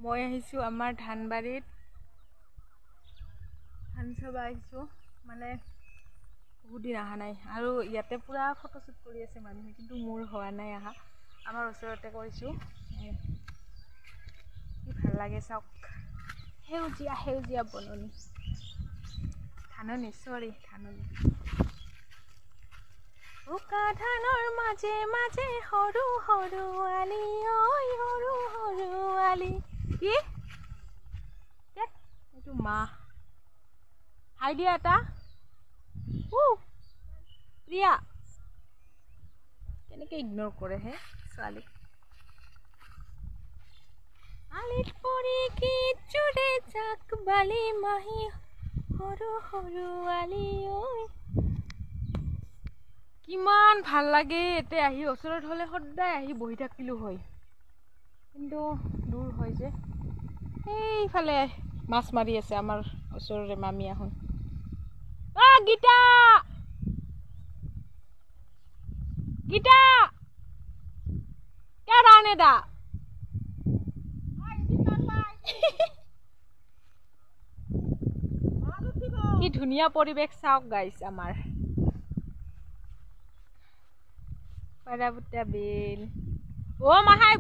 মই আহিছোঁ আমাৰ ধানবাৰীত ধান চাব আহিছোঁ মানে বহুত দিন অহা নাই আৰু ইয়াতে পুৰা ফটোশ্বুট কৰি আছে মানুহে কিন্তু মোৰ হোৱা নাই অহা আমাৰ ওচৰতে কৰিছোঁ কি ভাল লাগে চাওক সেউজীয়া সেউজীয়া বননি ধাননি ধাননি উকা ধানৰ মাজে মাজে সৰু সৰু আলি ঐ সৰু সৰু আলি কি এইটো মা হাই দিয়া এটা প্ৰিয়া কেনেকৈ ইগনোৰ কৰে হে ছোৱালীক আলিত পৰি কি জোৰে জাক বালি মাহী সৰু সৰু আলি ঐ কিমান ভাল লাগে এতে আহি ওচৰত হলে সদায় আহি বহি থাকিলো হয় কিন্তু দূৰ হয় যে এইফালে মাছ মাৰি আছে আমাৰ ওচৰৰে মামী এখন গীতা গীতা কে ৰানে দা কি ধুনীয়া পৰিৱেশ চাওক গাইছ আমাৰ পাৰাবুটা বিল ও মাহাই